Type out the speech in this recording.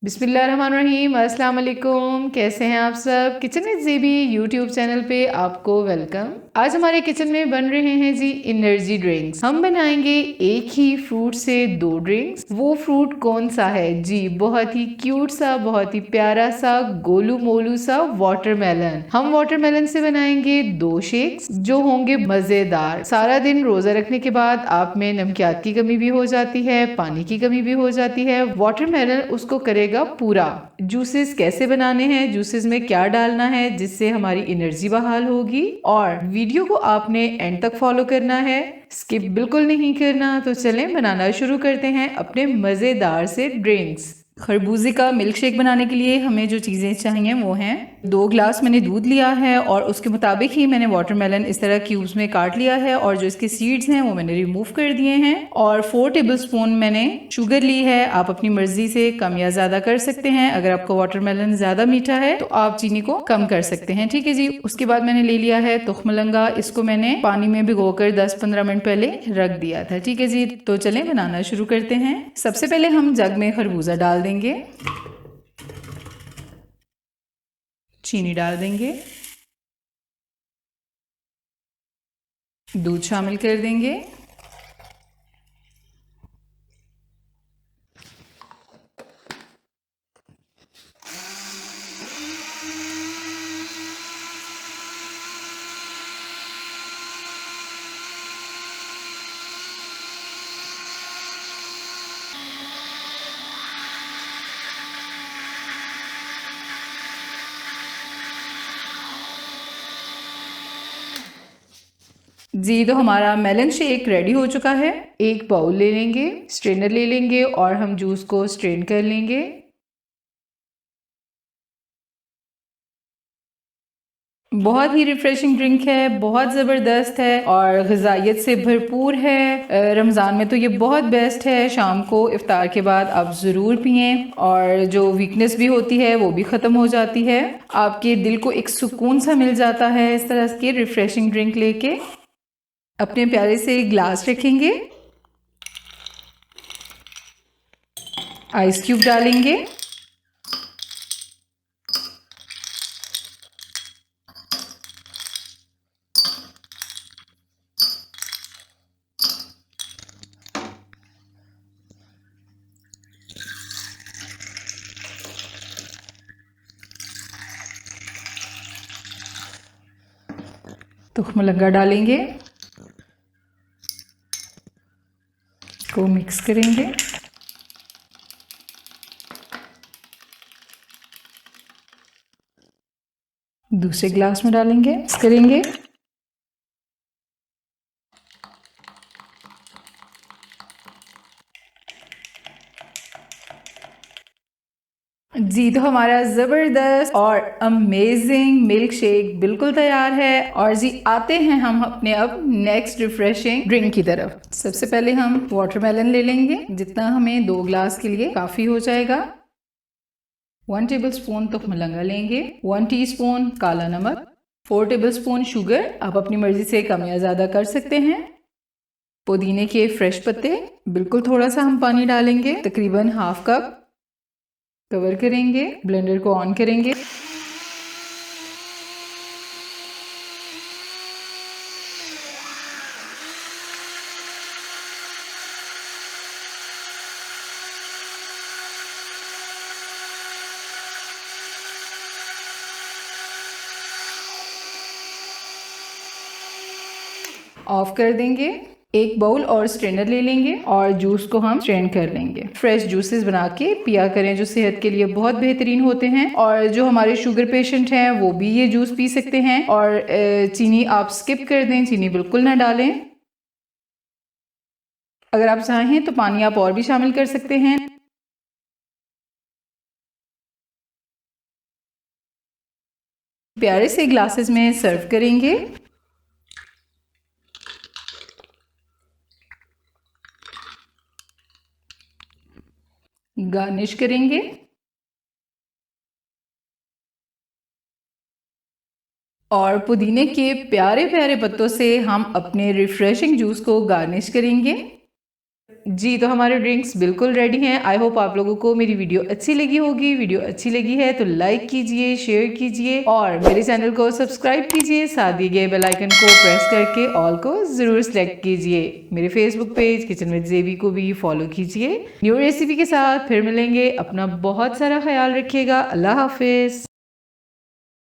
बिस्मिल्लाहिर्रहमानिर्रहीम। अस्सलाम वालेकुम। कैसे हैं आप सब। किचन विद ज़ेबी यूट्यूब चैनल पे आपको वेलकम। आज हमारे किचन में बन रहे हैं जी एनर्जी ड्रिंक्स। हम बनाएंगे एक ही फ्रूट से 2 ड्रिंक्स। वो फ्रूट कौन सा है जी? बहुत ही क्यूट सा, बहुत ही प्यारा सा, गोलू मोलू सा वाटरमेलन। हम वाटरमेलन से बनाएंगे 2 शेक्स जो होंगे मजेदार। सारा दिन रोजा रखने के बाद आप में नमकियात की कमी भी हो जाती है, पानी की कमी भी हो जाती है। वाटरमेलन उसको करेगा पूरा। जूसेस कैसे बनाने हैं, जूसेस में क्या डालना है जिससे हमारी एनर्जी बहाल होगी, और वीडियो को आपने एंड तक फॉलो करना है, स्किप बिल्कुल नहीं करना। तो चलें बनाना शुरू करते हैं अपने मजेदार से ड्रिंक्स। खरबूजे का मिल्क शेक बनाने के लिए हमें जो चीज़ें चाहिए वो हैं 2 ग्लास मैंने दूध लिया है और उसके मुताबिक ही मैंने वाटरमेलन इस तरह क्यूब्स में काट लिया है, और जो इसके सीड्स हैं वो मैंने रिमूव कर दिए हैं। और 4 टेबलस्पून मैंने शुगर ली है। आप अपनी मर्जी से कम या ज़्यादा कर सकते हैं। अगर आपको वाटरमेलन ज़्यादा मीठा है तो आप चीनी को कम कर सकते हैं, ठीक है जी। उसके बाद मैंने ले लिया है तुखमलंगा। इसको मैंने पानी में भिगोकर 10-15 मिनट पहले रख दिया था, ठीक है जी। तो चलें बनाना शुरू करते हैं। सबसे पहले हम जग में खरबूजा डाल देंगे, चीनी डाल देंगे, दूध शामिल कर देंगे, जी। तो हमारा मेलन शेक रेडी हो चुका है। एक बाउल ले लेंगे, स्ट्रेनर ले लेंगे और हम जूस को स्ट्रेन कर लेंगे। बहुत ही रिफ्रेशिंग ड्रिंक है, बहुत ज़बरदस्त है और ग़िज़ाइयत से भरपूर है। रमज़ान में तो ये बहुत बेस्ट है। शाम को इफ्तार के बाद आप ज़रूर पिएं और जो वीकनेस भी होती है वो भी ख़त्म हो जाती है। आपके दिल को एक सुकून सा मिल जाता है इस तरह की रिफ्रेशिंग ड्रिंक लेके। अपने प्यारे से ग्लास रखेंगे, आइस क्यूब डालेंगे, तुखमलंगा डालेंगे, को मिक्स करेंगे, दूसरे ग्लास में डालेंगे, मिक्स करेंगे। जी। तो हमारा ज़बरदस्त और अमेजिंग मिल्क शेक बिल्कुल तैयार है। और जी आते हैं हम अपने अब नेक्स्ट रिफ्रेशिंग ड्रिंक की तरफ। सबसे पहले हम वाटरमेलन ले लेंगे, जितना हमें 2 ग्लास के लिए काफ़ी हो जाएगा। 1 टेबलस्पून तुखमलंगा लेंगे, 1 टीस्पून काला नमक, 4 टेबलस्पून शुगर। आप अपनी मर्जी से कम या ज़्यादा कर सकते हैं। पुदीने के फ्रेश पत्ते, बिल्कुल थोड़ा सा हम पानी डालेंगे, तकरीबन हाफ कप। कवर करेंगे, ब्लेंडर को ऑन करेंगे, ऑफ कर देंगे। एक बाउल और स्ट्रेनर ले लेंगे और जूस को हम स्ट्रेन कर लेंगे। फ्रेश जूसेस बना के पिया करें जो सेहत के लिए बहुत बेहतरीन होते हैं। और जो हमारे शुगर पेशेंट हैं वो भी ये जूस पी सकते हैं। और चीनी आप स्किप कर दें, चीनी बिल्कुल ना डालें। अगर आप चाहें तो पानी आप और भी शामिल कर सकते हैं। प्यारे से ग्लासेस में सर्व करेंगे। गार्निश करेंगे। और पुदीने के प्यारे प्यारे पत्तों से हम अपने रिफ्रेशिंग जूस को गार्निश करेंगे। जी, तो हमारे ड्रिंक्स बिल्कुल रेडी हैं। आई होप आप लोगों को मेरी वीडियो अच्छी लगी होगी। वीडियो अच्छी लगी है तो लाइक कीजिए, शेयर कीजिए और मेरे चैनल को सब्सक्राइब कीजिए। साथ दिए गए बेल आइकन को प्रेस करके ऑल को ज़रूर सेलेक्ट कीजिए। मेरे फेसबुक पेज किचन विद ज़ेबी को भी फॉलो कीजिए। न्यू रेसिपी के साथ फिर मिलेंगे। अपना बहुत सारा ख्याल रखिएगा। अल्लाह हाफिज़।